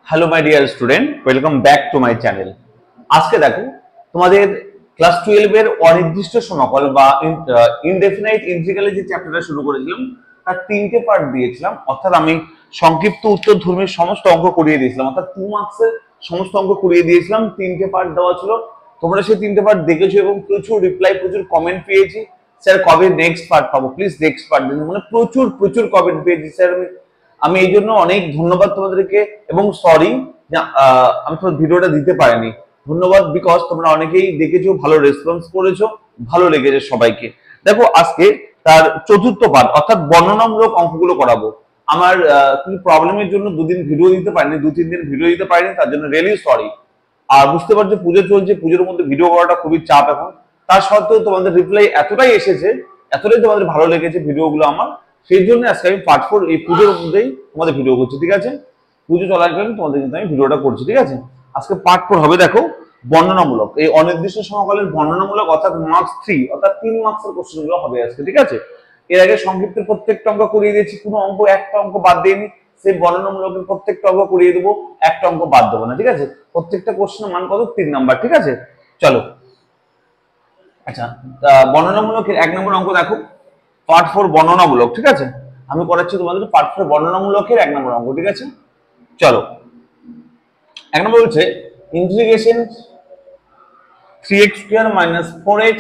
Hello my dear student, welcome back to my channel. আজকে দেখো তোমাদের ক্লাস 12 এর অনির্দিষ্ট সমাকল বা ইনডেফিনাইট ইন্টিগ্রালের যে চ্যাপ্টারটা শুরু করেছিলাম তার 3টে পার্ট দিয়েছিলাম। অর্থাৎ আমি সংক্ষিপ্ত উত্তর ধর্মীর সমস্ত অঙ্ক করিয়ে দিয়েছিলাম, অর্থাৎ 2 মার্কসের সমস্ত অঙ্ক করিয়ে দিয়েছিলাম। 3টে পার্ট দেওয়া ছিল, তোমরা সেই 3টে পার্ট দেখেছো এবং প্রচুর রিপ্লাই, প্রচুর কমেন্ট পেয়েছি। স্যার কবে নেক্সট পার্ট পাবো, প্লিজ নেক্সট পার্ট দিন। মানে প্রচুর প্রচুর কমেন্ট পেয়েছি স্যার। আমি এই জন্য অনেক ধন্যবাদ তোমাদেরকে এবং সরি আমি তোমার ভিডিওটা দিতে পারিনি। ধন্যবাদ, বিকজ তোমরা অনেকেই দেখেছো, ভালো রেসপন্স করেছো, ভালো লেগেছে সবাইকে। দেখো আজকে তার চতুর্থ পার্ট অর্থাৎ বর্ণনামূলক অঙ্কগুলো করাবো। আমার কিছু প্রবলেমের জন্য দুদিন ভিডিও দিতে পারিনি, 2-3 দিন ভিডিও দিতে পারিনি, তার জন্য রিয়েলি সরি। আর বুঝতে পারছো পুজো চলছে, পুজোর মধ্যে ভিডিও করাটা খুবই চাপ এখন। তার সত্ত্বেও তোমাদের রিপ্লাই এতটাই এসেছে, এতটাই তোমাদের ভালো লেগেছে ভিডিওগুলো আমার, সেই জন্য আজকে আমি পার্ট 4 এই পুজোর মধ্যেই তোমাদের ভিডিও করছি। ঠিক আছে, পুজো চলাকালীন তোমাদের কিন্তু আমি ভিডিওটা করছি। ঠিক আছে, আজকে পার্ট 4 হবে। দেখো বর্ণনামূলক, এই অনির্দিষ্ট সমকালের বর্ণনামূলক অর্থাৎ মার্কস 3 অর্থাৎ 3 মার্কসের কোশ্চেনগুলো হবে আজকে। ঠিক আছে, এর আগে সংক্ষিপ্তের প্রত্যেকটা অঙ্ক করিয়ে দিয়েছি, কোনো অঙ্ক একটা অঙ্ক বাদ দিইনি। সেই বর্ণনামূলকের প্রত্যেকটা অঙ্ক করিয়ে দেবো, একটা অঙ্ক বাদ দেবো না। ঠিক আছে, প্রত্যেকটা কোশ্চেনের মান কত? 3 নাম্বার। ঠিক আছে, চলো। আচ্ছা, বর্ণনামূলকের 1 নম্বর অঙ্ক দেখো, পার্ট 4 বর্ণনামূলক। ঠিক আছে, আমি করাচ্ছি তোমাদের পার্ট 4 বর্ণনামূলকের 1 নম্বর অঙ্ক। ঠিক আছে, চলো। 1 নম্বর বলছে integration 3x square minus 4x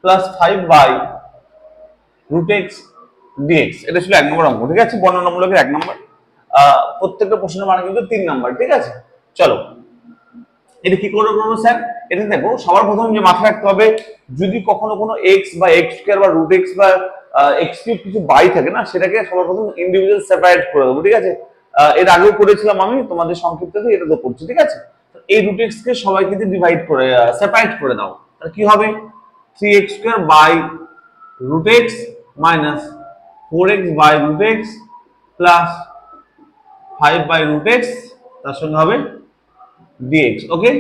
plus 5 by root x dx. এটা ছিল 1 নম্বর অঙ্ক। ঠিক আছে, বর্ণনামূলকের 1 নম্বর। প্রত্যেকটা প্রশ্নের মান কিন্তু 3 নাম্বার। ঠিক আছে, চলো এটা কি করে করবো স্যার? এটা দেখো, সবার প্রথম যে মাথায় রাখতে হবে, যদি কখনো কোনো এক্স বা এক্স স্কয়ার বা রুট এক্স বা এক্স কিউব কিছু বাই থাকে না, সেটাকে সবার প্রথম ইন্ডিভিজুয়াল সেপারেট করে দেবো। ঠিক আছে, এর আগেও করেছিলাম আমি তোমাদের সংক্ষিপ্ততে, এটা তো করছি। ঠিক আছে, এই রুট এক্স কে সবাই কিন্তু ডিভাইড করে সেপারেট করে দাও। তাহলে কি হবে? 3x square by root x minus 4x by root x plus 5 by root x, তার সঙ্গে হবে dx। ওকে,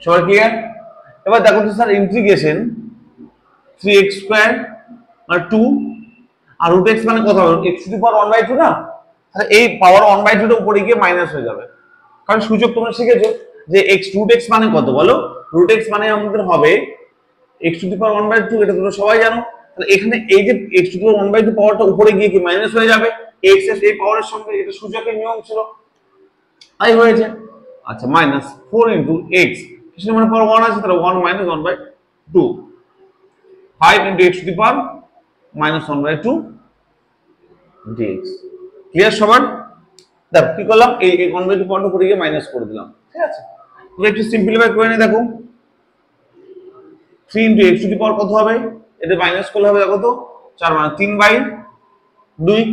সবার ক্লিয়ার? এবার দেখো তো স্যার, ইন্টিগ্রেশন 3x স্কয়ার মানে 2 আর রুট x মানে কত হবে? x টু দি পাওয়ার 1/2 না? তাহলে এই পাওয়ার 1/2 এর উপরে গিয়ে মাইনাস হয়ে যাবে, কারণ সূচক তোমরা শিখেছো যে রুট x মানে কত বলো? রুট x মানে আমাদের হবে x টু দি পাওয়ার 1/2, এটা তোমরা সবাই জানো। তাহলে এখানে এই যে x টু দি পাওয়ার 1/2 পাওয়ারটা উপরে গিয়ে কি মাইনাস হয়ে যাবে, x এর এই পাওয়ারের সঙ্গে, এটা সূচকের নিয়ম ছিল, তাই হয়েছে। আচ্ছা, মাইনাস 4 ইন্টু এক্স, কিছু মানে পাওয়ার 1 আছে, তাহলে 1 minus 1/2, 5 into x to the power minus 1/2 dx. Clear সবার? দেখো কি করলাম, এই 1/2 পাওয়ারটা করে গিয়ে মাইনাস করে দিলাম। ঠিক আছে, তুমি একটু সিম্পলিফাই করে নিয়ে দেখো, 3 into x to the power কত হবে? এটা মাইনাস করলে হবে দেখো তো, 4 মানে 3/2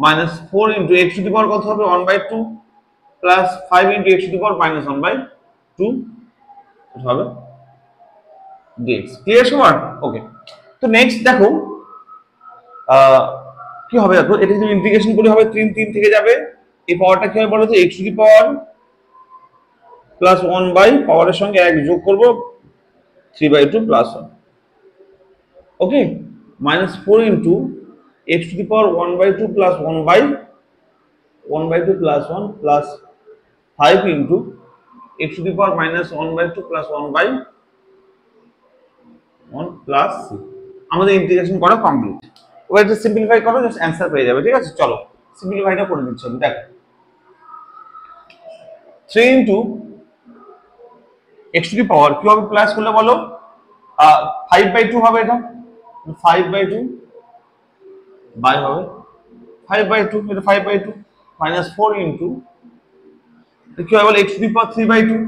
minus 4 into x to the power কত হবে? 1/2 plus 5 into x to the power minus 1/2 হবে dx। ক্লিয়ার সবার? ওকে, তো নেক্সট দেখো কি হবে। দেখো এটা যদি ইন্টিগ্রেশন করি হবে 3 3 থেকে যাবে, এই পাওয়ারটা কি হবে বলো তো? x to the power plus 1 by পাওয়ারের সঙ্গে 1 যোগ করব 3/2 plus 1। Okay, minus 4 into x to the power 1/2 plus 1/2 plus 1 plus 5 into x to the power minus 1/2 plus 1/1 plus c। আমাদের ইন্টিগ্রেশন করা কমপ্লিট। এবার এটা সিম্পলিফাই করো, জাস্ট অ্যান্সার পেয়ে যাবে। ঠিক আছে, চলো সিম্পলিফাইটা করে দিচ্ছি আমি। দেখো 3 ইন্টু x টু দি পাওয়ার কি হবে প্লাস করলে বলো? 5/2 হবে, এটা 5/2 বাই হবে 5/2, এটা 5/2 মাইনাস 4 ইন্টু কি হবে বলো? x to the power 3/2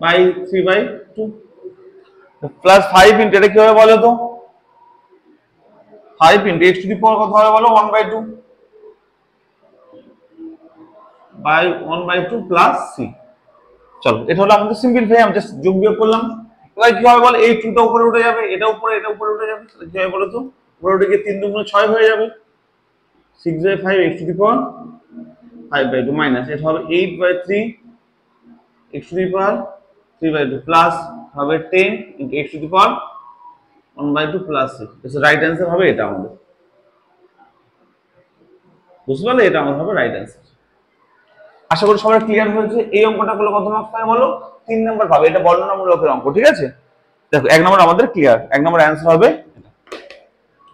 by 3/2 plus 5 into এটা কি হবে বলো তো? 5 into x to the power কত হবে বলো? 1/2 বাই 1/2 প্লাস c। চলো, এটা হলো আমাদের সিম্পলিফাই, আমি জাস্ট যোগ বিয়োগ করলাম। এবার কি হবে বলো? এই 2 টা উপরে উঠে যাবে, এটা উপরে উঠে যাবে, তাহলে কি হবে বলো তো? উপরে উঠে গিয়ে 3 2 6 হয়ে যাবে, 6/5 x to the power 5/2 minus এটা হবে 8/3 x to the power 3/2 plus হবে 10 x to the power 1/2 plus c। Right answer হবে এটা আমাদের। বুঝতে পারলে? এটা আমাদের হবে রাইট অ্যান্সার। আশা করি সবাই ক্লিয়ার হয়েছে। এই অঙ্কটা করলে কত মার্কস পাবে বলো? 3 নাম্বার পাবে। এটা বর্ণনামূলকের অঙ্ক, ঠিক আছে? দেখো 1 নম্বর আমাদের ক্লিয়ার, 1 নম্বর অ্যান্সার হবে।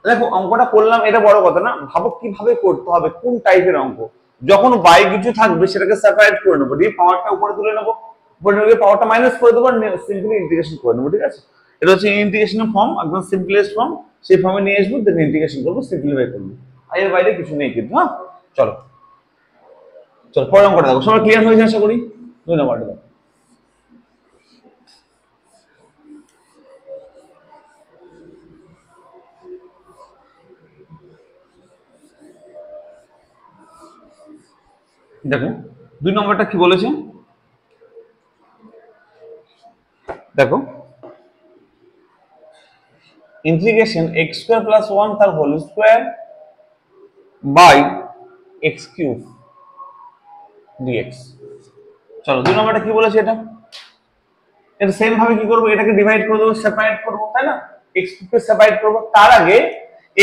দেখো অঙ্কটা করলাম, এটা বড় কথা না, ভাবো কিভাবে করতে হবে, কোন টাইপের অঙ্ক। যখন বাই কিছু থাকবে সেটাকে সেপারেট করে নেবো, দিয়ে পাওয়ারটা উপরে তুলে নেবো, উপরে নিয়ে পাওয়ারটা মাইনাস করে দেবো, সিম্পলি ইন্টিগ্রেশন করে নেবো, ঠিক আছে? এটা হচ্ছে ইন্টিগ্রেশনের ফর্ম, একদম সিম্পলেস্ট ফর্ম, সেই ফর্মে নিয়ে আসবো, দেন ইন্টিগ্রেশন করবো, সিম্পলিফাই করবো। আর এর বাইরে কিছু নেই কিন্তু। হ্যাঁ, চলো চলো পরের অঙ্কটা দেখো। সবাই ক্লিয়ার হয়েছে আশা করি। 2 নম্বরটা দেখো। দেখো 2 নম্বরটা কি বলেছে, দেখো ইন্টিগ্রেশন x স্কয়ার প্লাস 1 তার whole square by x cube dx। চলো 2 নম্বরটা কি বলেছে, এটা সেম ভাবে কি করব, এটাকে ডিভাইড করে দেবো, সেপারেট করব, তাই না? x কে সেপারেট করব, তার আগে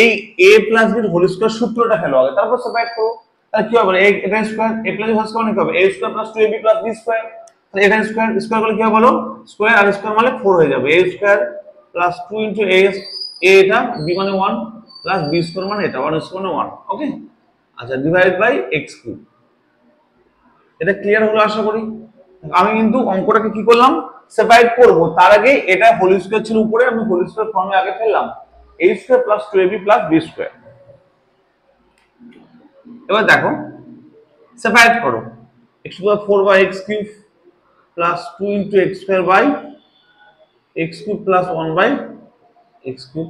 এই a প্লাস b এর হোল স্কয়ার সূত্রটা ফেলো আগে, তারপর সেপারেট করব। তাহলে কি হবে, এটা square a plus b whole square কি হবে, a square plus 2ab plus b square. তাহলে এটা স্কয়ার স্কয়ার করলে কি হবে বলো, স্কয়ার আর স্কয়ার মানে 4 হয়ে যাবে, a square plus 2 into a এটা b মানে 1 প্লাস b স্কয়ার মানে এটা 1 স্কয়ার মানে 1। ওকে, আচ্ছা, ডিভাইড বাই x কিউব। এটা ক্লিয়ার হলো আশা করি। আমি কিন্তু অঙ্কটাকে কি করলাম, সেপারেট করব, তার আগে এটা হোল স্কয়ার ছিল উপরে, আমি হোল স্কয়ার ফর্মে আগে ফেললাম, a square plus 2ab plus b square. এবার দেখো সেপারেট করো, x to the 4 by x cube plus 2 into x square by x cube plus 1 by x cube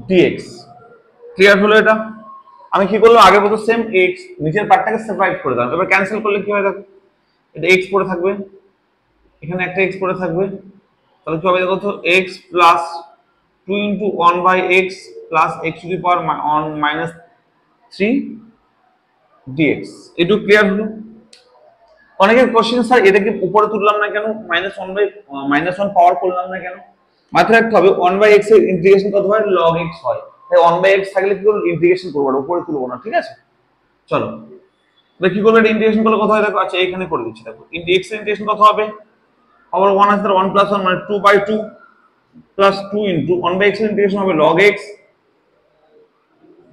dx। Clear হলো এটা? আমি কি করলাম, আগের মতো সেম x নিচের পার্টটাকে সেপারেট করে দিলাম। এবার ক্যান্সেল করলে কি হয় দেখো, এটা x পড়ে থাকবে, এখানে একটা x পড়ে থাকবে, তাহলে কি হবে দেখো তো, x plus 2 into 1 by x plus x to the power 3 dx। এটু ক্লিয়ার হলো? অনেকের কোশ্চেন, স্যার এটাকে উপরে তুললাম না কেন, -1 পাওয়ার করলাম না কেন? মাথায় রাখতে হবে 1 বাই x এর ইন্টিগ্রেশন কত হয়, log x হয়, তাই 1 বাই x থাকলে কি করব, ইন্টিগ্রেশন করব, উপরে তুলবো না, ঠিক আছে? চলো এবার কি করবো, এটা ইন্টিগ্রেশন করলে কত হয় দেখো, আচ্ছা এখানে করে দিচ্ছি, দেখো x এর ইন্টিগ্রেশন কত হবে, আবার 1 আছে, 1 প্লাস 1 মানে 2 by 2 plus 2 into 1 by x এর ইন্টিগ্রেশন হবে log x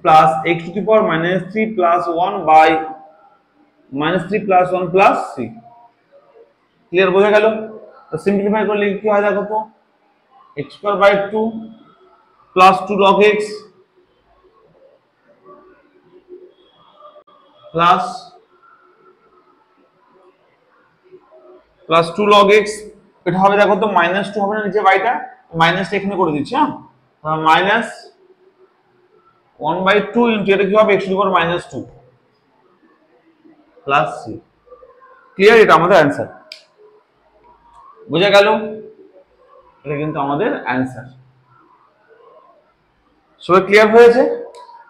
plus x to the power -3 plus 1 by -3 plus 1 plus 3। Clear, বোঝা গেল? তো সিম্পলিফাই করলে কি হয় দেখো তো, x square by 2 plus 2 log x plus 2 log x, এটা হবে দেখো তো -2 হবে না নিচে বাইটা, মাইনাসটা এখানে করে দিচ্ছি। হ্যাঁ, মাইনাস 1 বাই 2 ইনটু এটা কি হবে, x to the power -2 plus 3। Clear? এটা আমাদের অ্যান্সার, বোঝা গেল? এটা কিন্তু আমাদের অ্যান্সার। সবাই ক্লিয়ার হয়েছে?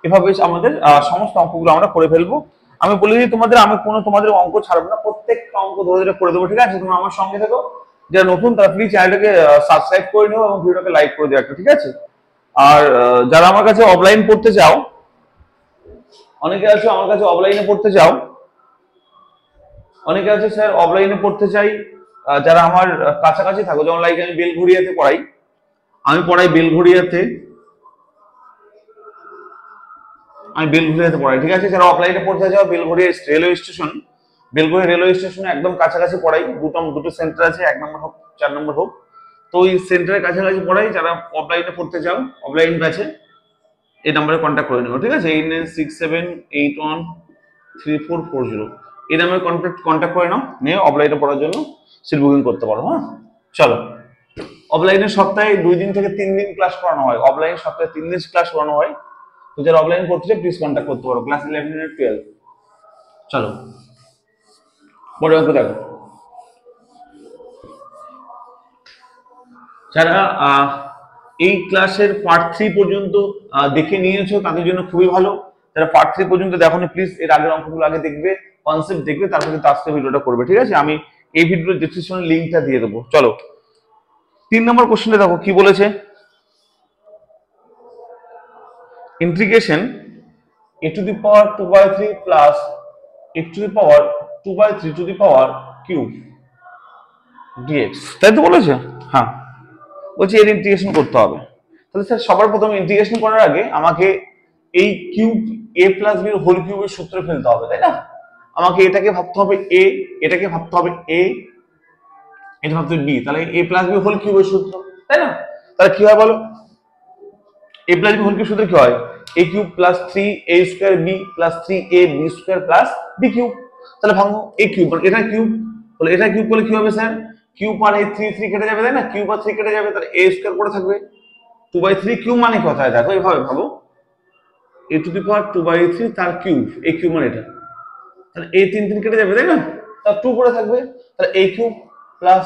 এভাবে আমাদের সমস্ত অঙ্কগুলো আমরা করে ফেলবো। আমি বলে দিই তোমাদের, আমি কোনো তোমাদের অঙ্ক ছাড়বো না, প্রত্যেকটা অঙ্ক ধরে ধরে করে দেবো, ঠিক আছে? তোমরা আমার সঙ্গে থেকো, যারা নতুন তারা প্লিজ চ্যানেলটাকে সাবস্ক্রাইব করে নিও এবং ভিডিওটাকে লাইক করে দিও একটা, ঠিক আছে? আর যারা আমার কাছে অফলাইন পড়তে চাও, অনেকে আছে আমার কাছে অফলাইনে পড়তে চাও, অনেকে আছে স্যার অফলাইনে পড়তে চাই, যারা আমার কাছাকাছি থাকো, যেমন লাইক আমি বেলঘড়িয়াতে পড়াই, বেলঘড়িয়াতে পড়াই, ঠিক আছে? যারা অফলাইনে পড়তে চাও, Belgharia railway station, Belgharia railway স্টেশনে একদম কাছাকাছি পড়াই, দুটো সেন্টার আছে, 1 নম্বর হোক 4 নম্বর হোক, তো ওই সেন্টারের কাছাকাছি পড়াই। যারা অফলাইনে পড়তে চাও, অফলাইন ব্যাচে এই নাম্বারে কন্ট্যাক্ট করে নেবো, ঠিক আছে? 8967813440 এই নাম্বারে কন্ট্যাক্ট করে নাও, নিয়ে অফলাইনে পড়ার জন্য সিট বুকিং করতে পারো। হ্যাঁ, চলো অফলাইনে সপ্তাহে 2 দিন থেকে 3 দিন ক্লাস করানো হয়, অফলাইনে সপ্তাহে 3 দিন ক্লাস করানো হয়। তো যারা অফলাইন করতে চাই প্লিজ কন্ট্যাক্ট করতে পারো, ক্লাস 11 আর 12। চলো পরে অঙ্ক দেখো। যারা এই ক্লাসের পার্ট 3 পর্যন্ত দেখে নিয়েছো তাদের জন্য খুবই ভালো। যারা পার্ট 3 পর্যন্ত দেখোনি প্লিজ এর আগের অঙ্কগুলো আগে দেখবে, কনসেপ্ট দেখবে, তারপর কিন্তু আজকে ভিডিওটা করবে, ঠিক আছে? আমি এই ভিডিওর ডেসক্রিপশনে লিংকটা দিয়ে দেবো। চলো 3 নম্বর কোশ্চেনে দেখো কি বলেছে, integration a to the power 2 by 3 plus x to the power 2 by 3 to the power cube dx, তাই তো বলেছে? হ্যাঁ, বলছি এর ইন্টিগ্রেশন করতে হবে। তাহলে স্যার সবার প্রথমে ইন্টিগ্রেশন করার আগে আমাকে এই cube a plus b whole কিউবের সূত্র ফেলতে হবে, তাই না? আমাকে এটাকে ভাবতে হবে a, এটাকে ভাবতে হবে a, এটা ভাবতে হবে b, তাহলে a প্লাস বি হোল কিউবের সূত্র, তাই না? তাহলে কি হয় বলো? a plus b whole cube সূত্র কি হয়? a কিউব plus 3a square b plus 3ab square plus b cube. তাহলে ভাঙো a কিউব, এটা কিউব বলে, এটা কিউব করলে কি হবে স্যার? কিউব আর এই 3 3 কেটে যাবে, তাই না? কিউব আর 3 কেটে যাবে, তাহলে a স্কয়ার করে থাকবে 2 বাই 3 কিউব মানে কি হয়? দেখো এইভাবে ভাবো, a to the power 2 by 3 তার কিউব, a কিউব মানে এটা, তাহলে a 3 3 কেটে যাবে, তাই না? তার 2 করে থাকবে, তাহলে a কিউব প্লাস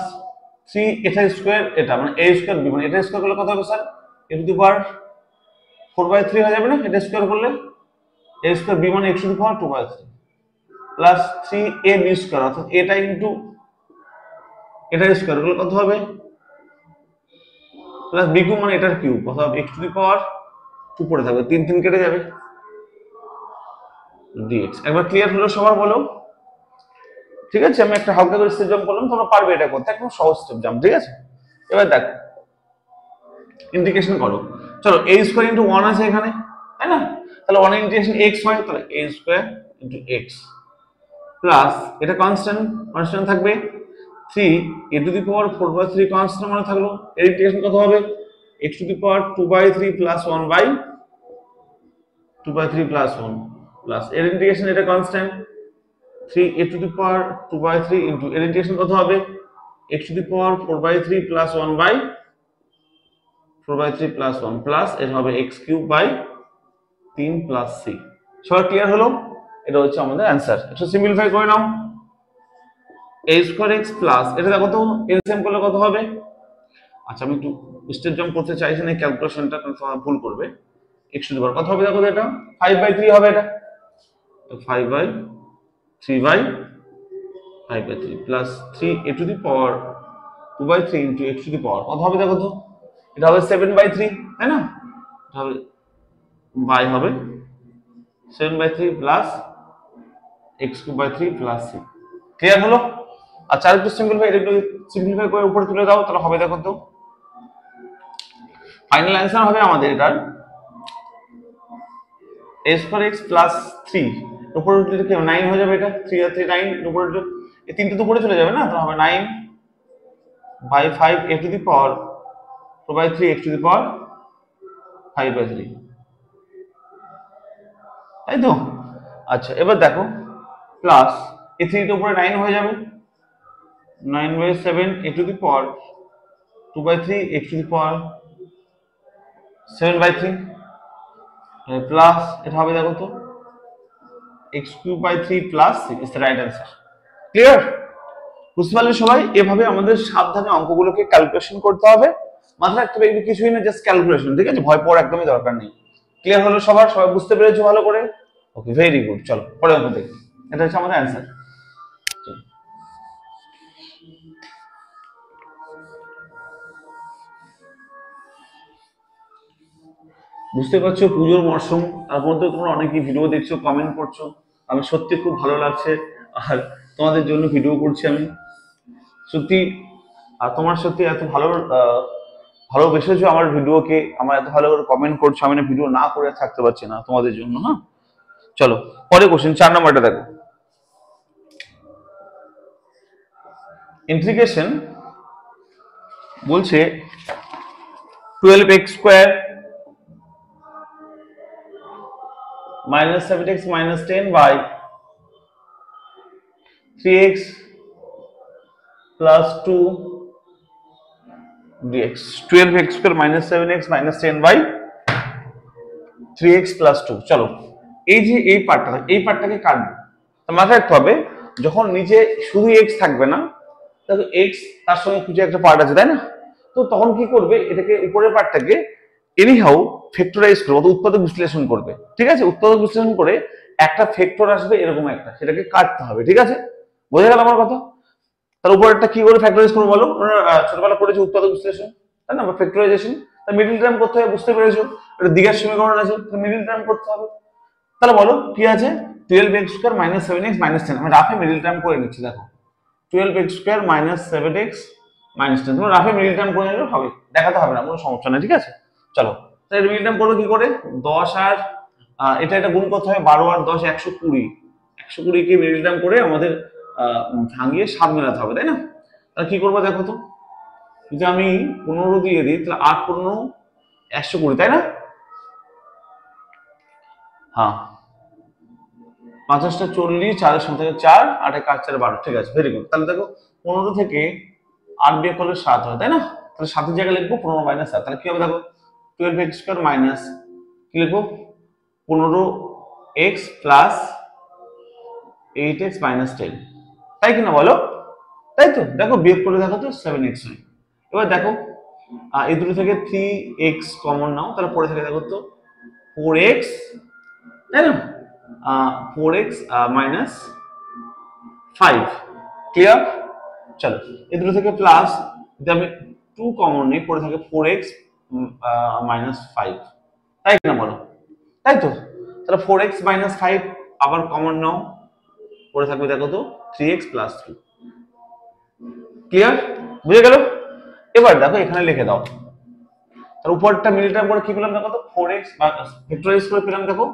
3 এটা স্কয়ার, এটা মানে a স্কয়ার b, মানে এটা স্কয়ার করলে কত হবে sir? a to the power 4 by 3 হয়ে যাবে না? এটা স্কয়ার করলে a স্কয়ার b মানে x to the power 2 by 3 plus 3ab square, অর্থাৎ এটা ইনটু এটা স্কয়ার করলে কত হবে? প্লাস b কিউব মানে এটার কিউব, অর্থাৎ x টু দি পাওয়ার 2 পড়ে থাকবে, 3 3 কেটে যাবে dx। একবার ক্লিয়ার হলো সবার বলো? ঠিক আছে, আমি একটা হালকা করে স্টেপ জাম্প করলাম, তোমরা পারবে এটা করতে, একদম সহজ স্টেপ জাম্প, ঠিক আছে? এবার দেখো ইন্টিগ্রেশন করো, চলো a স্কয়ার ইনটু 1 আছে এখানে, তাই না? তাহলে 1 এর ইন্টিগ্রেশন x হয়, তাহলে a square into x plus এটা কনস্ট্যান্ট, কনস্ট্যান্ট থাকবে 3 a to the power 4 by 3 constant মানে থাকলো, এর ইন্টিগ্রেশন কত হবে? x to the power 2 by 3 plus 1 by 2 by 3 plus 1 plus এর ইন্টিগ্রেশন, এটা constant 3 a to the power 2 by 3 into এর ইন্টিগ্রেশন কত হবে? x to the power 4 by 3 plus 1 by 4 by 3 plus 1 plus এর হবে x cube by 3 plus c। সবাই clear হলো? এটা হচ্ছে আমাদের অ্যানসার। এটা সিম্পলিফাই করে নাও, a স্কয়ার x প্লাস এটা দেখো তো এলসিএম করলে কত হবে? আচ্ছা আমি একটু স্টেপ জাম্প করতে চাইছি না, ক্যালকুলেশনটা তোমরা ভুল করবে। x টু দি পাওয়ার কত হবে দেখো তো, এটা 5 by 3 হবে, এটা 5 by 3 by 5 by 3 plus 3 a to the power 2 by 3 into x to the power কত হবে দেখো তো? এটা হবে 7 by 3, তাই না? এটা হবে বাই হবে 7 by 3 plus x cube by 3 plus c। Clear হলো? আচ্ছা আরেকটু সিম্পলিফাই করে উপরে তুলে দাও, তাহলে হবে দেখো তো। ফাইনাল অ্যান্সার হবে আমাদের এটার a স্কয়ার x প্লাস 3 উপরে উঠলে কি 9 হয়ে যাবে, এটা 3 আর 3 9 উপরে উঠলে এই তিনটে তো উপরে চলে যাবে না, তাহলে হবে 9 by 5 a to the power 2 by 3 x to the power 5 by 3, তাই তো? আচ্ছা এবার দেখো প্লাস এই 3 টা উপরে 9 হয়ে যাবে, 9 by 7 a to the power 2 by 3 x to the power 7 by 3 plus এটা হবে দেখো তো x cube by 3 plus 6 is the right answer। Clear? বুঝতে পারলে সবাই? এভাবে আমাদের সাবধানে অঙ্কগুলোকে ক্যালকুলেশন করতে হবে, মাথায় রাখতে হবে এগুলো কিছুই না, জাস্ট ক্যালকুলেশন, ঠিক আছে? ভয় পাওয়ার একদমই দরকার নেই। ক্লিয়ার হলো সবার? সবাই বুঝতে পেরেছো ভালো করে? ওকে, ভেরি গুড। চলো পরের অঙ্ক দেখি, এটা হচ্ছে আমাদের অ্যান্সার। বুঝতে পারছো পুজোর মরশুম, তার মধ্যে তোমরা অনেকেই ভিডিও দেখছো, কমেন্ট করছো, আমি সত্যি খুব ভালো লাগছে, আর তোমাদের জন্য ভিডিও করছি আমি সত্যি। আর তোমার সত্যি এত ভালোবেসেছো আমার ভিডিওকে, আমার এত ভালো করে কমেন্ট করছো, আমি না ভিডিও না করে থাকতে পারছি না তোমাদের জন্য। হ্যাঁ চলো পরে কোশ্চেন 4 নম্বরটা দেখো। ইন্টিগ্রেশন বলছে 12x square minus 7x minus 10 by 3x plus 2 dx। 12x square minus 7x minus 10 by 3x plus 2। চলো এই যে এই পার্টটাকে কাটবো, মাথায় রাখতে হবে যখন নিচে শুধু x থাকবে না, দেখো x তার সঙ্গে কিছু একটা পার্ট আছে, তাই না? তো তখন কি করবে, এটাকে উপরের পার্টটাকে এনিহাউ ফ্যাক্টরাইজ করবে, উৎপাদক বিশ্লেষণ করবে, ঠিক আছে? উৎপাদক বিশ্লেষণ করে একটা ফ্যাক্টর আসবে এরকম একটা, সেটাকে কাটতে হবে, ঠিক আছে? বোঝা গেল আমার কথা? তার উপরেরটা কি করে ফ্যাক্টরাইজ করবো বলো? ছোটবেলা পড়েছি উৎপাদক বিশ্লেষণ, তাই না? বা ফ্যাক্টরাইজেশন, তার মিডল টার্ম করতে হবে, বুঝতে পেরেছো? এটা দ্বিঘাত সমীকরণ আছে, মিডল টার্ম করতে হবে। তাহলে বলো কি আছে 12x square minus 7x minus 10। আমি রাফে মিডল টার্ম করে নিচ্ছি। দেখো 12x square minus 7x minus 10 তুমি রাফে মিডল টার্ম করে নিলে হবে, দেখাতে হবে না, কোনো সমস্যা নেই। ঠিক আছে, চলো তাহলে মিডল টার্ম করবো কি করে? 10 আর এটা গুণ করতে হবে, 12 আর 10 120। 120 কে মিডল টার্ম করে আমাদের ভাঙিয়ে 7 মেলাতে হবে, তাই না? তাহলে কি করবো দেখো তো, যদি আমি 15 দিয়ে দিই তাহলে 8 15 120, তাই না? হ্যাঁ, 50টা 40, 4 সাথে 4, 8 4 4 12। ঠিক আছে, ভেরি গুড। তাহলে দেখো 15 থেকে 8 বিয়োগ করলে 7 হয়, তাই না? তাহলে 7 এর জায়গায় লিখবো 15 মাইনাস 7। তাহলে কি হবে দেখো 12x স্কয়ার মাইনাস কি লিখবো 15x প্লাস 8x মাইনাস 10, তাই কিনা বলো? তাই তো, দেখো বিয়োগ করে দেখো তো 7x হয়। এবার দেখো এই দুটো থেকে 3x কমন নাও, তাহলে পরে থেকে দেখো তো 4x, তাই না? 4x minus 5, clear? চলো এই দুটো থেকে প্লাস, যদি আমি 2 কমন নিই পরে থাকে 4x মাইনাস 5, তাই কিনা বলো? তাই তো, তাহলে 4x মাইনাস 5 আবার কমন নাও, পরে থাকবে দেখো তো 3x প্লাস 3, ক্লিয়ার? বুঝে গেল? এবার দেখো এখানে লিখে দাও, তার উপরটা মিডল টার্ম করে কি পেলাম দেখো তো 4x ফ্যাক্টরাইজ করে পেলাম দেখো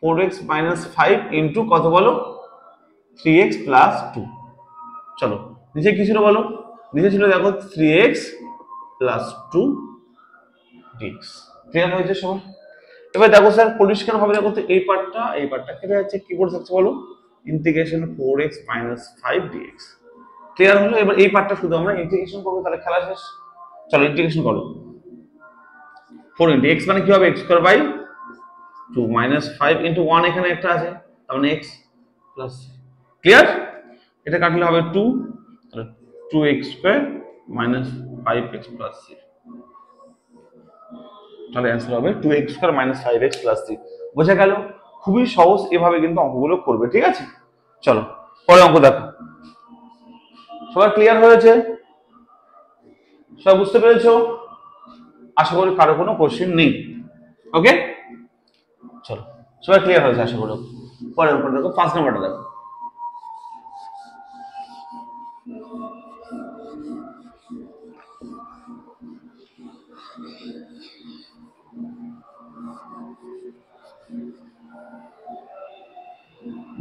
4x মাইনাস 5 ইন্টু কত বলো 3x প্লাস 2। চলো নিচে কি ছিল বলো? নিচে ছিল দেখো 3x প্লাস 2 dx। ক্লিয়ার হয়েছে সবাই? এবার দেখো স্যার পরিষ্কার ভাবে দেখো তো এই পার্টটা কেটে যাচ্ছে, কি করে থাকছে বলো? Integration 4x minus 5 dx। Clear হলো? এবার এই পার্টটা শুধু আমরা ইন্টিগ্রেশন করবো, তাহলে খেলা শেষ। চলো ইন্টিগ্রেশন করো। 4 ইন্টু x মানে কি হবে x square by 2 minus 5 into 1 এখানে একটা আছে, তার মানে x প্লাস। ক্লিয়ার? এটা কাটলে হবে 2, তাহলে 2x square minus 5x plus 3। তাহলে অ্যান্সার হবে 2x square minus 5x plus 3। বোঝা গেল? খুবই সহজ, এভাবে কিন্তু অঙ্কগুলো করবে। ঠিক আছে, চলো পরে অঙ্ক দেখো। সবাই ক্লিয়ার হয়েছে? সবাই বুঝতে পেরেছো? আশা করি কারো কোনো কোশ্চেন নেই। ওকে, চলো সবাই ক্লিয়ার হয়েছে আশা করি। পরের উপর দেখো 5 নম্বরটা দেখো।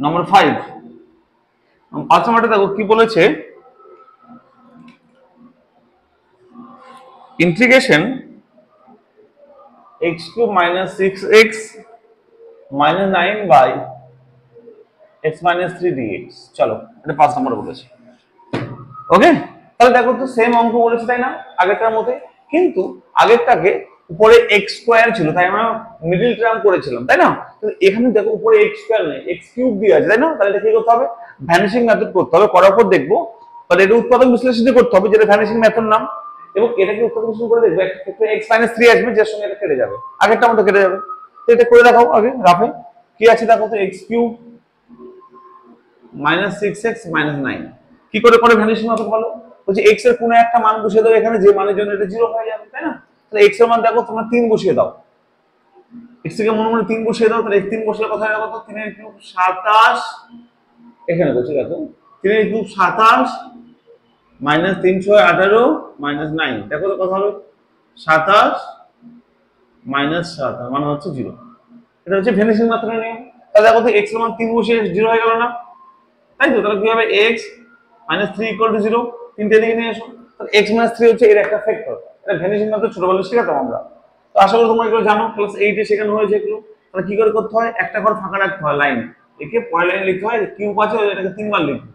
নম্বর 5 5 নম্বরটা দেখো কি বলেছে, integration x cube minus 6x minus 9 by x minus 3 dx। চলো এটা 5 নম্বর বলেছে। ওকে, তাহলে দেখো তো সেম অঙ্ক বলেছে তাই না আগেরটার মধ্যে, কিন্তু আগেরটাকে উপরে x স্কয়ার ছিল তাই আমরা মিডল টার্ম করেছিলাম, তাই না? কিন্তু এখানে দেখো উপরে x স্কয়ার নেই, x কিউব দিয়ে আছে, তাই না? তাহলে এটা কি করতে হবে? ভ্যানিশিং মেথড করতে হবে। করার পর দেখবো তাহলে এটা উৎপাদক বিশ্লেষণ করতে হবে, যেটা ভ্যানিশিং মেথড নাম। এবং এটাকে উৎপাদক বিশ্লেষণ করে দেখবো একটা ক্ষেত্রে x মাইনাস 3 আসবে, যার সঙ্গে এটা কেটে যাবে, আগেরটা মতো কেটে যাবে। তো এটা করে দেখাও আগে রাফে। কি আছে দেখো তো, x cube minus 6x minus 9। কি করে করে ভ্যানিশিং মেথড বলো? বলছি x এর কোনো একটা মান বসিয়ে দাও এখানে, যে মানের জন্য এটা 0 হয়ে যাবে, তাই না? তাহলে x এর মান দেখো তোমরা 3 বসিয়ে দাও, x থেকে মনে মনে 3 বসিয়ে দাও, তাহলে 3 বসলে কথা হবে কত? 3 এর কিউব 27, এখানে বসে দেখো 3 এর কিউব 27 মাইনাস 3 6 18 মাইনাস 9, দেখো তো কথা হবে 27 মাইনাস 7, মানে হচ্ছে 0। এটা হচ্ছে ভ্যানিশিং মেথডের নিয়ম। তাহলে দেখো তো x এর মান 3 বসিয়ে 0 হয়ে গেল না, তাই তো? তাহলে কি হবে x মাইনাস 3 ইকুয়াল টু 0। তিনটে দিকে নিয়ে আসো, তাহলে x মাইনাস 3 হচ্ছে এর একটা ফ্যাক্টর। এটা ভ্যানিশিং মেথড ছোটবেলায় শেখাতাম আমরা, তো আশা করি তোমরা এগুলো জানো, ক্লাস 8 এ শেখানো হয়েছে এগুলো। তাহলে কি করে করতে হয়? একটা ঘর ফাঁকা রাখতে হয়, লাইন একে পরের লাইনে লিখতে হয়, কিউব আছে এটাকে 3 বার লিখবে।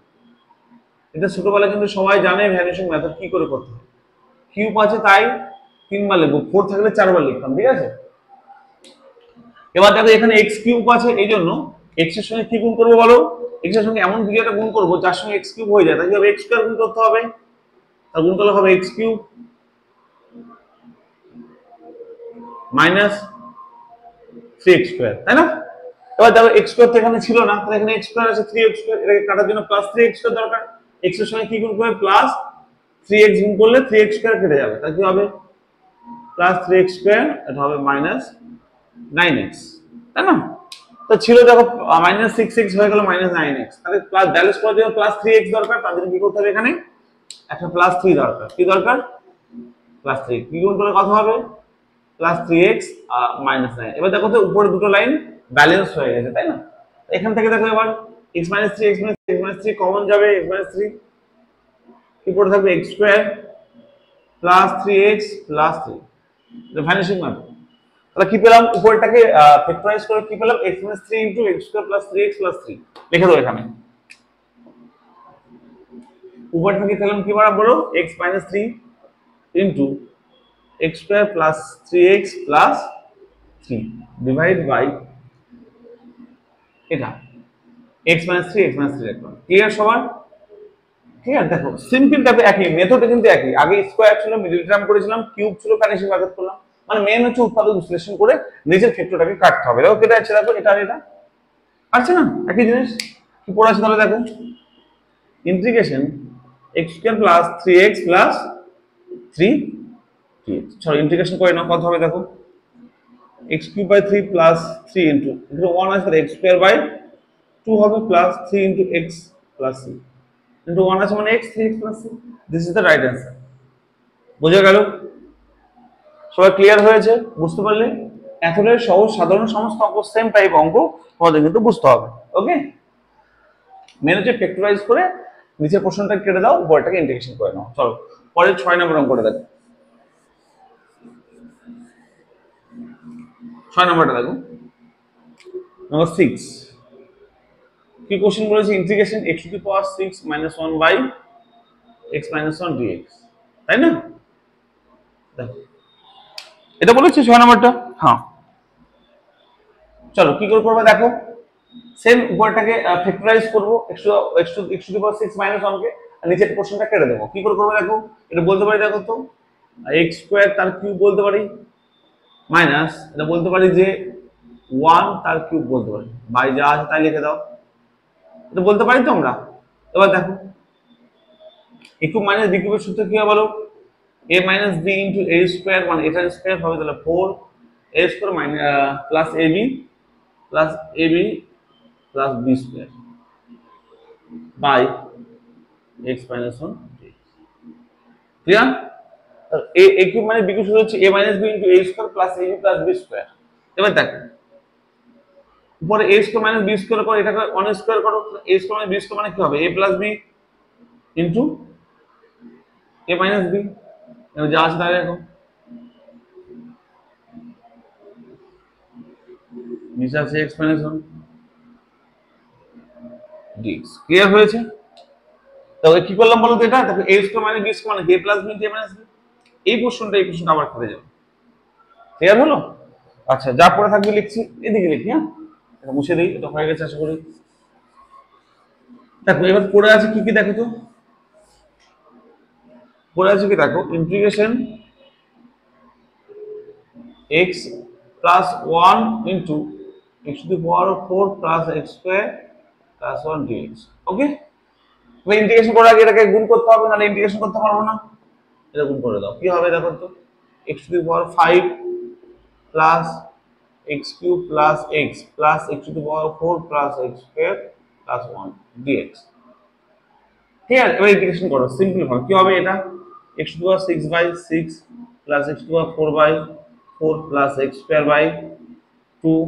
এটা ছোটবেলায় কিন্তু সবাই জানে ভ্যানিশিং মেথড কি করে করতে হয়। কিউব আছে তাই 3 বার লিখবো, 4 থাকলে 4 বার লিখতাম, ঠিক আছে? এবার দেখো এখানে x কিউব আছে, এই জন্য x এর সঙ্গে কি গুণ করবো বলো? x এর সঙ্গে এমন কিছু একটা গুণ করবো যার সঙ্গে x কিউব হয়ে যায়, তাই হবে x স্কয়ার গুণ করতে হবে। তার গুণ করলে হবে x cube minus 3x square, তাই না? এবার দেখো x স্কয়ার তো এখানে ছিল না, তাহলে এখানে x স্কয়ার আছে 3x স্কয়ার, এটাকে কাটার জন্য প্লাস 3x স্কয়ার দরকার। x এর সঙ্গে কি গুণ করবে? প্লাস 3x গুণ করলে 3x স্কয়ার কেটে যাবে, তাহলে কি হবে? প্লাস 3x স্কয়ার, এটা হবে মাইনাস 9x, তাই না? তো ছিল দেখো -6x হয়ে গেল -9x, তাহলে প্লাস ব্যালেন্স করার জন্য +3x দরকার, তার জন্য কি করতে হবে এখানে একটা +3 দরকার। কি দরকার? +3। কি গুণ করলে কত হবে? +3x -9। এবার দেখো তো উপরে দুটো লাইন ব্যালেন্স হয়ে গেছে, তাই না? এখান থেকে দেখো এবার x - 3 x - 3 কমন যাবে, x - 3 কি পড়ে থাকবে x স্কয়ার +3x +3, এটা ভ্যানিশিং ম্যাথড। তাহলে কি পেলাম? উপরটাকে ফ্যাক্টরাইজ করে কি পেলাম? x - 3 * x স্কয়ার +3x +3 লিখে দাও এখানে। উপরটা কি পেলাম কি বলো? x - 3 * x square +3x +3 divide by এটা x - 3 x - 3 লিখলাম। ক্লিয়ার সবার? ক্লিয়ার? দেখো সিম্পল টাইপে একই মেথড কিন্তু একই। আগে স্কয়ার ছিল, মিডল টার্ম করেছিলাম, কিউব ছিল, ভ্যানিশিং ম্যাথড করলাম। মানে মেন হচ্ছে উৎপাদক বিশ্লেষণ করে নিজের ক্ষেত্রটাকে কাটতে হবে। দেখো কেটে আছে, দেখো এটা আর এটা আছে না একই জিনিস। কি পড়া আছে তাহলে দেখো, integration x square +3x +3 sorry integration করে নাও, কত হবে দেখো x³/3 +3 ইনটু এখানে 1 আছে, x স্কয়ার বাই 2 হবে +3 ইনটু x + c ইনটু 1 আছে মানে x 3x + c। This is the right answer. বুঝে গেল? সবাই ক্লিয়ার হয়েছে? বুঝতে পারলে? এতটাই সহজ, সাধারণ সমস্ত অঙ্ক, সেম টাইপ অঙ্ক তোমাদের কিন্তু বুঝতে হবে। ওকে, মেন হচ্ছে ফ্যাক্টরাইজ করে নিচের প্রশ্নটা কেটে দাও, উপরটাকে ইন্টিগ্রেশন করে নাও। চলো পরের 6 নম্বর অঙ্কটা দেখো। 6 নম্বরটা দেখো, নম্বর 6। কি কোশ্চেন বলেছে? ইন্টিগ্রেশন x⁶ - 1/x - 1 dx, তাই না? দেখো এটা বলেছে 6 নম্বরটা। হ্যাঁ, চলো কি করে করবে দেখো, সেম উপরটাকে ফ্যাক্টরাইজ করব x⁶ - 1 কে, আর নিচের পোরশনটা কেটে দেবো। কি করে করবে দেখো, এটা বলতে পারি দেখো তো x স্কয়ার তার কিউব বলতে পারি, মাইনাস এটা বলতে পারি যে 1 তার কিউব বলতে পারি, বাই যা আছে তাই লিখে দাও, এটা বলতে পারি তো আমরা। এবার দেখো a কিউব মাইনাস b কিউবের সূত্র কি হবে বলো? a minus b into a square, মানে এটার স্কয়ার হবে তাহলে 4a square plus ab plus b square by x minus 1 clear? a cube মানে b কিউব সূত্র হচ্ছে a minus b into a square plus ab plus b square. এবার দেখো উপরে a square minus b square করে এটাকে 1 square করো, a square minus b square মানে কি হবে? a plus b into a minus b, এবার যা আছে তাই দেখো, নিচে আছে x মাইনাস 1 dx। ক্লিয়ার হয়েছে? তাহলে কি করলাম বলো তো, এটা দেখো a square minus b square মানে a plus b into a minus b। এই প্রশ্নটা আবার করে যাবে। ক্লিয়ার হলো? আচ্ছা, যা পড়ে থাকবে লিখছি, এদিকে লিখি। হ্যাঁ, এটা মুছে দিই, এটা হয়ে গেছে আশা করি। দেখো এবার পড়ে আছে কি কি দেখো তো, পড়ে আছে কি দেখো, integration x plus 1 into x⁴ plus x square plus 1 dx। ওকে, এবার ইন্টিগ্রেশন করার আগে এটাকে গুণ করতে হবে, নাহলে ইন্টিগ্রেশন করতে পারবো না। এটা গুণ করে দাও, কি হবে দেখো তো, x⁵ plus x³ plus x plus x⁴ plus x square plus 1 dx। ঠিক আছে, এবার ইন্টিগ্রেশন করো, সিম্পল হবে। কি হবে এটা? x⁴ 6/6 plus x⁴ plus x square by 2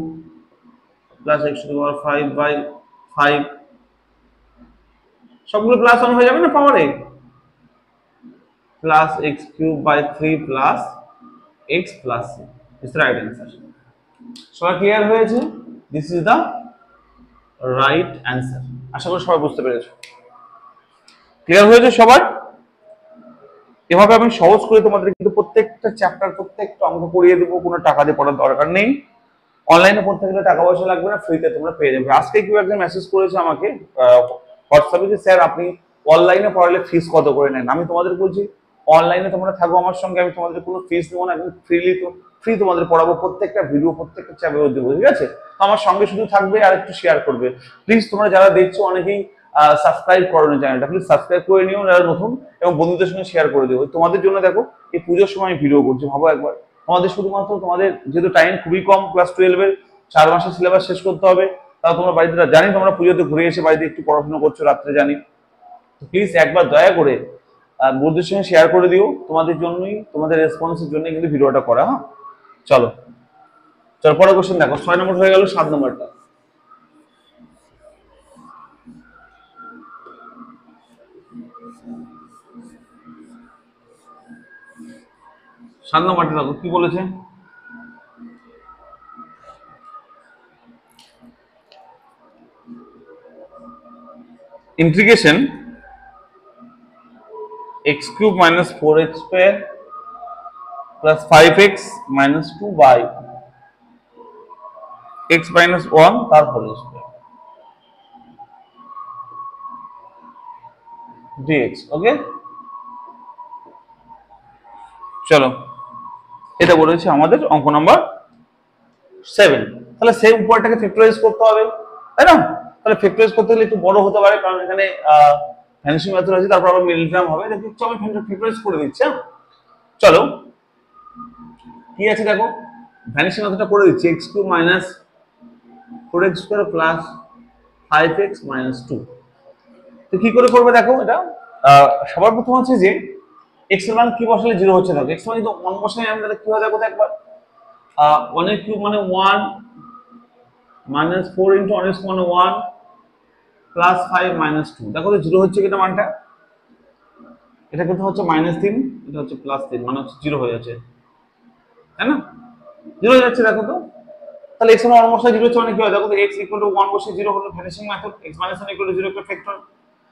plus x⁵5/5, সবগুলো প্লাস 1 হয়ে যাবে না পাওয়ারে, plus x³/3 plus x plus c is right answer. সবাই ক্লিয়ার হয়েছে? This is the right answer. আশা করি সবাই বুঝতে পেরেছো। ক্লিয়ার হয়েছে সবার? এভাবে আমি সহজ করে তোমাদের কিন্তু প্রত্যেকটা চ্যাপ্টার, প্রত্যেকটা অঙ্ক পড়িয়ে দেবো, কোনো টাকা দিয়ে পড়ার দরকার নেই। অনলাইনে পড়তে গেলে টাকা পয়সা লাগবে না, ফ্রিতে তোমরা পেয়ে যাবে। আজকে কেউ একজন মেসেজ করেছে আমাকে হোয়াটসঅ্যাপে যে স্যার আপনি অনলাইনে পড়ালে ফিস কত করে নেন। আমি তোমাদের বলছি অনলাইনে তোমরা থাকো আমার সঙ্গে, আমি তোমাদের কোনো ফিস দেবো না, একদম ফ্রি তোমাদের পড়াবো, প্রত্যেকটা ভিডিও প্রত্যেকটা চ্যাপ্টার দেবো, ঠিক আছে? তো আমার সঙ্গে শুধু থাকবে আর একটু শেয়ার করবে প্লিজ। তোমরা যারা দেখছো অনেকেই সাবস্ক্রাইব করো না চ্যানেলটা, প্লিজ সাবস্ক্রাইব করে নিও যারা নতুন, এবং বন্ধুদের সঙ্গে শেয়ার করে দিও। তোমাদের জন্য দেখো এই পুজোর সময় ভিডিও করছি, ভাবো একবার, তোমাদের শুধুমাত্র তোমাদের যেহেতু টাইম খুবই কম, ক্লাস 12 এর 4 মাসের সিলেবাস শেষ করতে হবে। তাও তোমরা বাড়িতে জানি, তোমরা পুজোতে ঘুরে এসে বাড়িতে একটু পড়াশোনা করছো রাত্রে জানি, তো প্লিজ একবার দয়া করে বন্ধুদের সঙ্গে শেয়ার করে দিও। তোমাদের জন্যই, তোমাদের রেসপন্সের জন্যই কিন্তু ভিডিওটা করা। হ্যাঁ, চলো চলো পরের কোশ্চেন দেখো। 6 নম্বর হয়ে গেল, 7 নম্বরটা। 7 নম্বরটা দেখো কি বলেছে। Integration x cube minus 4x square plus 5x minus 2 by x minus 1 তার whole square dx। ওকে, চলো এটা বলেছে আমাদের অঙ্ক নাম্বার 7। তাহলে সেম উপরটাকে ফ্যাক্টরাইজ করতে হবে, তাই না? তাহলে ফ্যাক্টরাইজ করতে গেলে একটু বড় হতে পারে, কারণ এখানে ভ্যানিশিং মেথড আছে, তারপর আবার মিডল টার্ম হবে। দেখো চলো ফ্যাক্টরাইজ করে দিচ্ছি। চলো কি আছে দেখো, ভ্যানিশিং মেথডটা করে দিচ্ছি। x cube minus 4x square plus 5x minus 2। তো কি করে করবে দেখো এটা। সবার প্রথম হচ্ছে যে x এর মান কি বসালে 0 হচ্ছে দেখো। x মান যদি 1 বসাই আমি, তাহলে কি হয় দেখো একবার। 1 এর কিউব মানে 1 মাইনাস 4 ইনটু 1 এর সমান 1 প্লাস 5 মাইনাস 2। দেখো তো 0 হচ্ছে কিনা মানটা। এটা কিন্তু হচ্ছে -3, এটা হচ্ছে +3, মানে হচ্ছে 0 হয়ে যাচ্ছে, তাই না? 0 হয়ে যাচ্ছে দেখো তো। তাহলে x এর মান 1 বসালে 0 হচ্ছে মানে কি হয় দেখো তো, x 1 বসে 0 হলো ভ্যানিশিং মেথড, x - 1 0 একটা ফ্যাক্টর।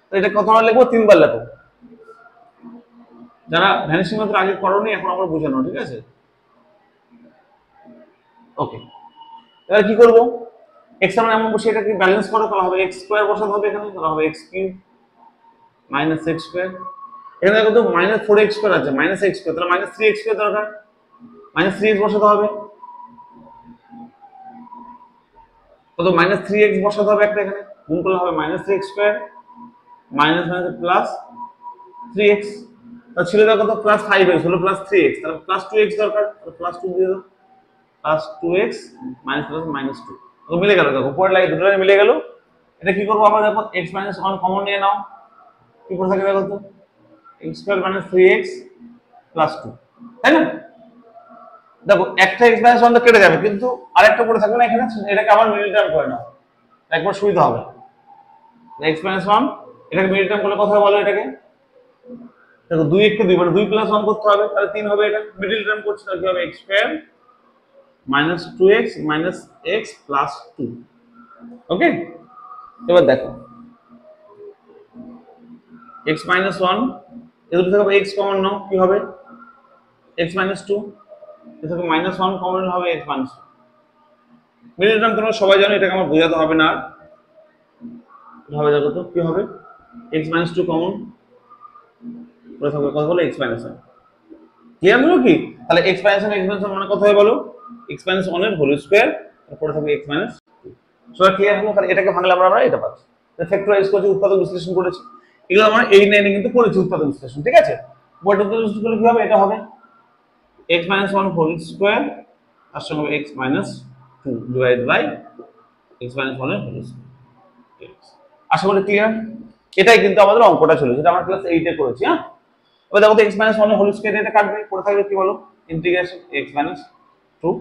তো এটা কতবার লিখবো? 3 বার লিখো। যারা ভ্যানিশিং মেথড আগে করোনি, এখন আমরা বুঝে নাও, ঠিক আছে? ওকে, এবার কি করব, x এর মান এমন বসে এটাকে ব্যালেন্স করো, তাহলে হবে x স্কয়ার বসাতে হবে এখানে, তাহলে হবে x cube minus x square. এখানে দেখো তো -4x স্কয়ার আছে, -x স্কয়ার, তাহলে -3x স্কয়ার দরকার, -3x বসাতে হবে। কত? -3x বসাতে হবে একটা এখানে, গুণ করলে হবে -3x square minus minus plus 3x। তা ছিল দেখো তো +5x হলো +3x, তাহলে +2x দরকার, তাহলে +2 দিয়ে দাও, +2x মাইনাস প্লাস -2। তো মিলে গেল দেখো, পরের লাইন দুটো লাইন মিলে গেল। এটা কি করব আমরা দেখো, x - 1 কমন নিয়ে নাও, কি করে থাকে দেখো তো, x স্কয়ার মানে 3x প্লাস 2, তাই না? দেখো একটা x - 1 তো কেটে যাবে, কিন্তু আরেকটা পড়ে থাকবে না এখানে, এটাকে আবার মিডল টার্ম করে নাও, একবার সুবিধা হবে। x - 1 এটাকে মিডল টার্ম করলে কত হবে বলো এটাকে। দেখো 2 কে 2 মানে 2 + 1 করতে হবে, তাহলে 3 হবে। এটা মিডল টার্ম করছে, তাহলে কি হবে x square minus 2x minus x plus 2। ওকে, এবার দেখো x - 1 এর দুটো থেকে x কমন নাও, কি হবে x - 2, এর থেকে -1 কমন হবে x - 2। মিডল টার্ম তোমরা সবাই জানো, এটাকে আমার বোঝাতে হবে না। হবে দেখো তো কি হবে, x - 2 কমন, পরে থাকবে কত বলো x - 1। ক্লিয়ার হলো কি? তাহলে x - 1 মানে কত হয় বলো, x - 1 এর হোল স্কয়ার, তারপরে থাকবে x - 2। সবাই ক্লিয়ার হলো? তাহলে এটাকে ভাঙলে আমরা এটা পাচ্ছি। ফ্যাক্টরাইজ করেছি, উৎপাদক বিশ্লেষণ করেছি, এগুলো আমরা এই লাইনে কিন্তু করেছি উৎপাদক বিশ্লেষণ, ঠিক আছে? উৎপাদক বিশ্লেষণ করলে কি হবে, এটা হবে x - 1 হোল স্কয়ার তার সঙ্গে হবে x - 2 ডিভাইড বাই x - 1 এর হোল স্কয়ার। আশা করি ক্লিয়ার। এটাই কিন্তু আমাদের অঙ্কটা ছিল, যেটা আমরা ক্লাস 8 এ করেছি। হ্যাঁ, এবার দেখো তো x - 1 এর হোল স্কয়ার, এটা কাটবে, পড়ে থাকবে কি বলো, ইন্টিগ্রেশন x - 2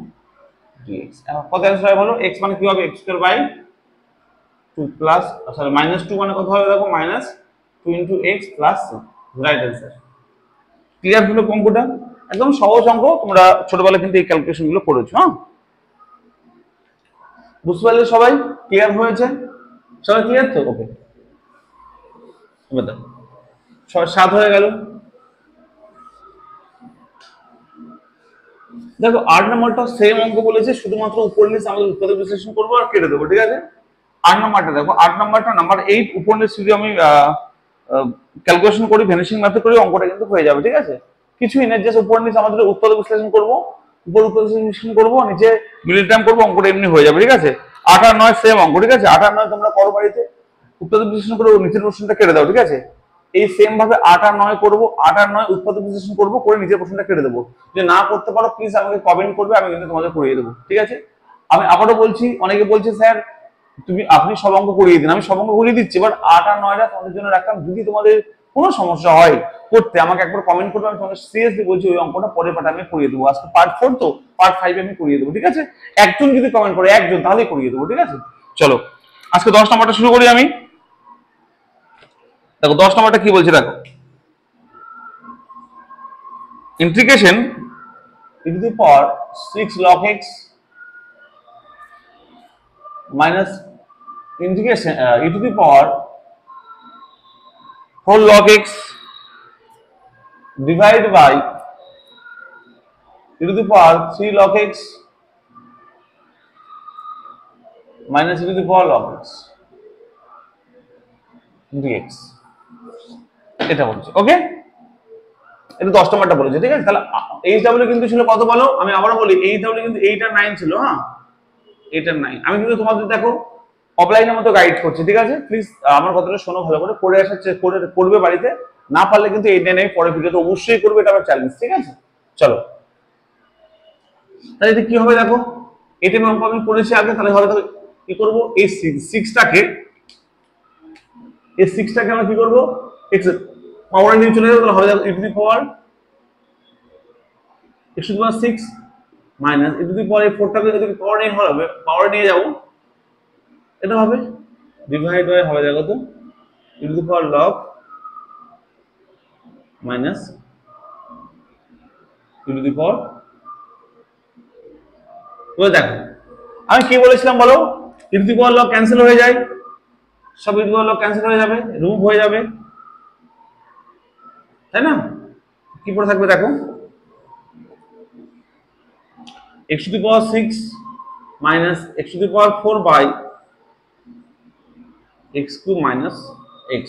dx। এখন কত অ্যানসার হয় বলো, x মানে কি হবে, x square by 2 plus, sorry -2 মানে কত হবে দেখো, -2 into x plus 2, right answer. Clear হলো অঙ্কটা? একদম সহজ অঙ্ক, তোমরা ছোটবেলায় কিন্তু এই ক্যালকুলেশন গুলো করেছো। হ্যাঁ, বুঝতে পারলে সবাই? ক্লিয়ার হয়েছে সবাই? ক্লিয়ার তো? ওকে, এবার দেখো 7 হয়ে গেল। দেখো 8 নম্বরটা সেম অঙ্ক বলেছে, শুধুমাত্র উপর নিচ আমাদের উৎপাদক বিশ্লেষণ করবো আর কেটে দেবো, ঠিক আছে? 8 নম্বরটা দেখো, 8 নম্বরটা নাম্বার 8 উপর নিচ যদি আমি ক্যালকুলেশন করি, ভ্যানিশিং মেথড করি, অঙ্কটা কিন্তু হয়ে যাবে, ঠিক আছে? কিছুই না, জাস্ট উপর নিচ আমাদের উৎপাদক বিশ্লেষণ করবো, উপর উৎপাদক বিশ্লেষণ করবো, নিচে মিডল টার্ম করবো, অঙ্কটা এমনি হয়ে যাবে, ঠিক আছে? 8 আর 9 সেম অঙ্ক, ঠিক আছে? 8 আর 9 তোমরা করো বাড়িতে, উৎপাদক বিশ্লেষণ করে নিচের প্রশ্নটা কেটে দাও, ঠিক আছে? এই সেম ভাবে 8 আর 9 করবো, 8 আর 9 উৎপাদক বিশ্লেষণ করবো, করে নিজের প্রশ্নটা কেটে দেবো। যদি না করতে পারো প্লিজ আমাকে কমেন্ট করবে, আমি কিন্তু তোমাদের করিয়ে দেবো, ঠিক আছে? আমি আবারও বলছি, অনেকে বলছে স্যার আপনি সব অঙ্ক করিয়ে দিন। আমি সব অঙ্ক করিয়ে দিচ্ছি, বাট 8 আর 9টা তোমাদের জন্য রাখলাম। যদি তোমাদের কোনো সমস্যা হয় করতে, আমাকে একবার কমেন্ট করবে, আমি তোমাদের সিরিয়াসলি বলছি ওই অঙ্কটা পরের পার্টে আমি করিয়ে দেবো। আজকে পার্ট 4 তো, পার্ট 5 আমি করিয়ে দেবো, ঠিক আছে? একজন যদি কমেন্ট করে, একজন, তাহলেই করিয়ে দেবো, ঠিক আছে? চলো আজকে 10 নম্বরটা শুরু করি আমি। দেখো 10 নম্বরটা কি বলছে, দেখো integration e to the power 6 log x minus integration e to the power 4 log x divided by e to the power 3 log x minus e to the power log x dx, এটা বলছে। ওকে, এটা 10 নম্বরটা বলেছে, ঠিক আছে? তাহলে H W কিন্তু ছিল কত বলো? আমি আবারও বলি, এইচ ডাব্লিউ কিন্তু 8 আর 9 ছিল। হ্যাঁ, 8 আর 9 আমি কিন্তু তোমাদের দেখো অফলাইনের মতো গাইড করছি, ঠিক আছে? প্লিজ আমার কথাটা শোনো ভালো করে, পড়ে আসার করবে বাড়িতে। না পারলে কিন্তু 8 9 পরে ভিডিওতে অবশ্যই করবে, এটা আমার চ্যালেঞ্জ, ঠিক আছে? চলো তাহলে এটা কি হবে দেখো, এটা অঙ্ক আমি করেছি আগে। তাহলে হবে কি করব, এই 6টাকে আমরা কি করব, x পাওয়ার নিয়ে চলে যাবে। তাহলে হবে দেখো e to the power x to the power 6 minus e to the power 4টাকে যদি পাওয়ার নিয়ে যাব, এটা হবে ডিভাইড বাই, হবে দেখো তো e to the power log minus e to the power. তো দেখো আমি কি বলেছিলাম বলো, e to the power log cancel হয়ে যায়, সব e to the power log cancel হয়ে যাবে, রিমুভ হয়ে যাবে, তাই না? কি পড়ে থাকবে দেখো, x to the power 6 minus x to the power 4 by x cube minus x,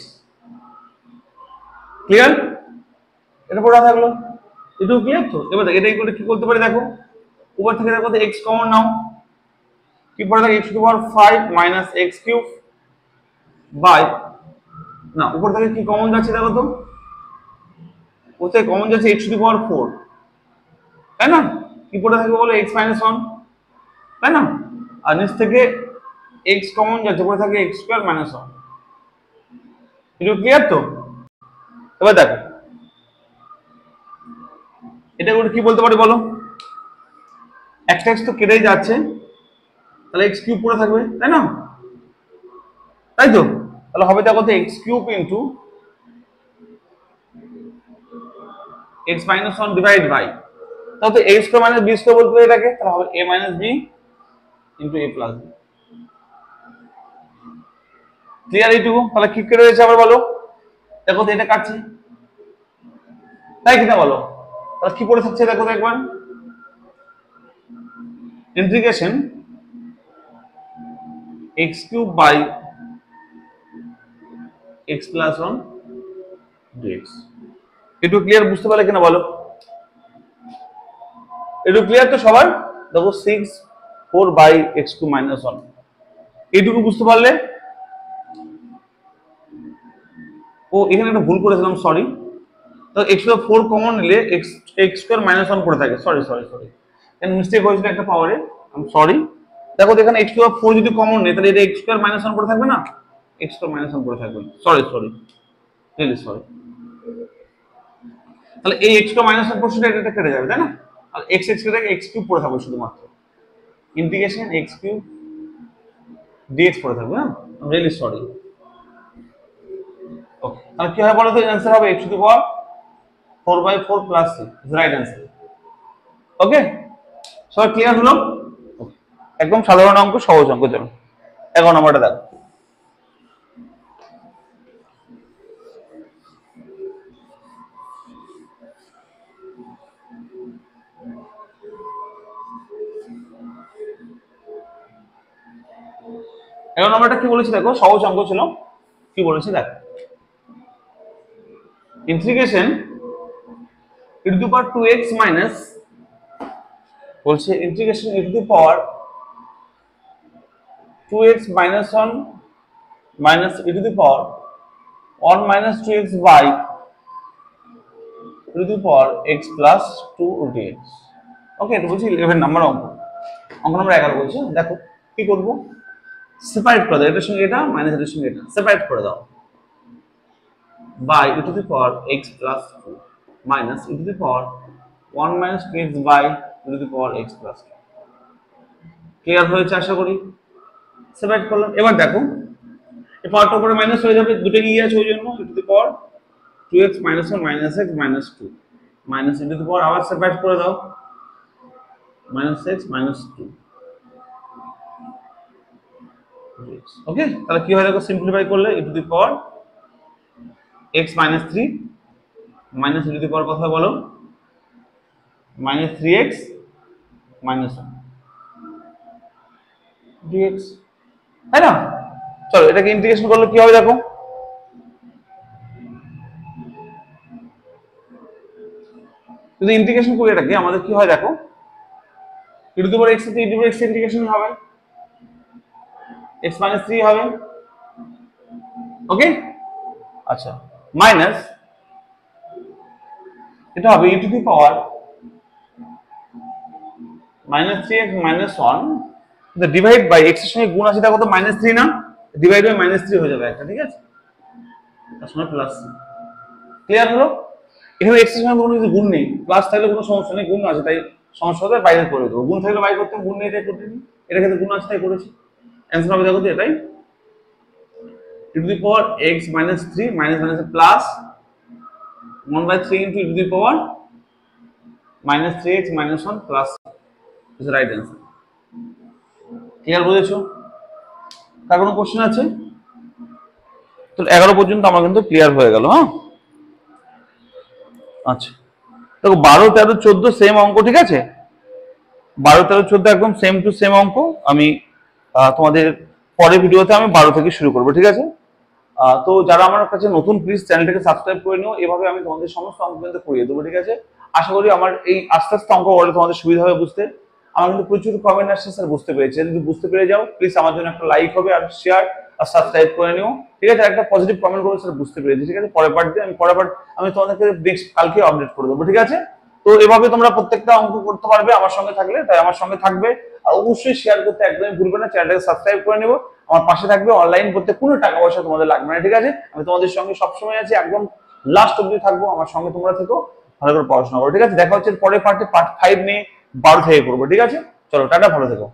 clear? এটা পড়া থাকলো, এটাও ক্লিয়ার তো? এবার দেখো এটাই করে কি করতে পারি দেখো, উপর থেকে দেখো তো x কমন নাও, কি পড়ে থাকে x to the power 5 minus x cube by, না উপর থেকে কি কমন যাচ্ছে দেখো তো, উপর থেকে কমন যাচ্ছে x to the power 4, তাই না? কি পড়ে থাকবে বলো, x minus 1, তাই না? আর নিচ থেকে x কমন যাচ্ছে, পড়ে থাকে x স্কয়ার মাইনাস 1। এটা ক্লিয়ার তো? এবার দেখো এটা করে কি বলতে পারি বলো, একটা x তো কেটেই যাচ্ছে, তাহলে x কিউব পড়ে থাকবে, তাই না? তাই তো? তাহলে হবে দেখো তো x cube into x minus 1 divide by, তাহলে তো a square minus b square বলতে পারি এটাকে, তাহলে হবে a minus b into a plus b। Clear এইটুকু? তাহলে কি কেটে রয়েছে আবার বলো, দেখো তো এটা কাটছে, তাই কিনা বলো? তাহলে কি পড়ে থাকছে দেখো তো একবার, integration x cube by x plus 1 dx। একটু ক্লিয়ার বুঝতে পারলে কিনা বলো? একটু ক্লিয়ার তো সবার? দেখো 6 4 বাই x কিউব মাইনাস 1, এইটুকু বুঝতে পারলে? ও এখানে একটা ভুল করেছিলাম, সরি। তো x টু 4 কমন নিলে x স্কয়ার মাইনাস 1 পড়ে থাকে, সরি এখানে মিস্টেক হয়েছিল একটা পাওয়ারে, আই এম সরি। দেখো এখানে x টু 4 যদি কমন নেই, তাহলে এটা x স্কয়ার মাইনাস 1 পড়ে থাকবে না, x স্কয়ার মাইনাস 1 পড়ে থাকবে, সরি রিয়েলি সরি। তাহলে এই x স্কয়ার মাইনাস 1 পোরশনটা এটা কেটে যাবে, তাই না? আর x কেটে x কিউব পড়ে থাকবে শুধুমাত্র, ইন্টিগ্রেশন x কিউব dx পড়ে থাকবে, হ্যাঁ রিয়েলি সরি। ওকে, তাহলে কি হবে বলো তো, आंसर হবে x to the power 4/4 plus 3 is right answer. Okay, সবাই ক্লিয়ার হলো? একদম সাধারণ অঙ্ক, সহজ অঙ্ক। চলো 11 নম্বরটা দেখো, এখন নম্বরটা কি বলেছে দেখো, সহজ অঙ্ক ছিল। কি বলেছে দেখো, integration e to the power 2x minus, বলছে integration e to the power 2x minus 1 minus e to the power 1 minus 2x by e to the power x plus 2 dx। ওকে, এটা বলছি 11 নাম্বার অঙ্ক। অঙ্ক নম্বর 11 বলছে, দেখো কি করবো, সেপারেট করে দাও, এটার সঙ্গে এটা মাইনাস এটার সঙ্গে এটা সেপারেট করে দাও, by e to the power x plus 2 minus e to the power 1 minus 2x by e to the power x plus 2। Clear হয়েছে আশা করি। সেপারেট করলাম, এবার দেখো এই পাওয়ারটা উপরে মাইনাস হয়ে যাবে, দুটো ই আছে ওই জন্য e to the power 2x minus 1 minus x minus 2 minus e to the power আবার সেপারেট করে দাও minus x minus 2। ওকে, তাহলে কি হয় দেখো, সিম্পলিফাই করলে e to the power x minus 3 minus e to the power কথা বলো minus 3x minus 1 dx, তাই না? চলো এটাকে ইন্টিগ্রেশন করলে কি হবে দেখো, যদি ইন্টিগ্রেশন করি এটাকে আমাদের কি হয় দেখো, e to the power x থেকে e to the power x integration হবে x minus 3 হবে। ওকে, আচ্ছা মাইনাস এটা হবে e to the power minus 3x minus 1 divide by x এর সঙ্গে গুণ আছে, এটা কত minus 3 না, ডিভাইড বাই minus 3 হয়ে যাবে একটা, ঠিক আছে, তার সঙ্গে প্লাস। ক্লিয়ার হলো? এখানে x এর সঙ্গে কোনো কিছু গুণ নেই, প্লাস থাকলে কোনো সমস্যা নেই, গুণ আছে তাই সমস্যা হলে বাইরে করে দেবো, গুণ থাকলে বাইরে করতে, গুণ নেই তাই করতে নি, এটা ক্ষেত্রে গুণ আছে তাই করেছি। অ্যান্সার হবে দেখো তো এটাই, e to the power x minus 3 minus minus plus 1/3 into e to the power minus 3x minus 1 plus is the right answer। Clear বুঝেছো? কার কোনো কোশ্চেন আছে? তো 11 পর্যন্ত আমার কিন্তু ক্লিয়ার হয়ে গেল। হ্যাঁ, আচ্ছা দেখো 12, 13, 14 সেম অঙ্ক, ঠিক আছে, 12, 13, 14 একদম সেম টু সেম অঙ্ক। আমি তোমাদের পরের ভিডিওতে আমি 12 থেকে শুরু করবো, ঠিক আছে। তো যারা আমার কাছে নতুন, প্লিজ চ্যানেলটাকে সাবস্ক্রাইব করে নিও, এভাবে আমি তোমাদের সমস্ত অঙ্ক কিন্তু করিয়ে দেবো, ঠিক আছে। আশা করি আমার এই আস্তে আস্তে অঙ্ক বলে তোমাদের সুবিধা হবে বুঝতে। আমার কিন্তু প্রচুর কমেন্ট আসছে, স্যার বুঝতে পেরেছি, যদি বুঝতে পেরে যাও প্লিজ আমার জন্য একটা লাইক হবে আর শেয়ার আর সাবস্ক্রাইব করে নিও, ঠিক আছে। একটা পজিটিভ কমেন্ট করো, স্যার বুঝতে পেরেছি, ঠিক আছে। পরের পার্ট দিয়ে আমি তোমাদেরকে নেক্সট কালকে আপডেট করে দেবো, ঠিক আছে। তো এভাবে তোমরা প্রত্যেকটা অঙ্ক করতে পারবে আমার সঙ্গে থাকলে, তাই আমার সঙ্গে থাকবে আর অবশ্যই শেয়ার করতে একদমই ভুলবে না, চ্যানেলটাকে সাবস্ক্রাইব করে নেবো, আমার পাশে থাকবে, অনলাইন করতে কোনো টাকা পয়সা তোমাদের লাগবে না, ঠিক আছে। আমি তোমাদের সঙ্গে সবসময় আছি, একদম লাস্ট অব্দি থাকবো, আমার সঙ্গে তোমরা থেকো, ভালো করে পড়াশোনা করো, ঠিক আছে। দেখা হচ্ছে পরের পার্টে, পার্ট 5 নিয়ে 12 থেকে করবো, ঠিক আছে। চলো টাটা, ভালো থেকো।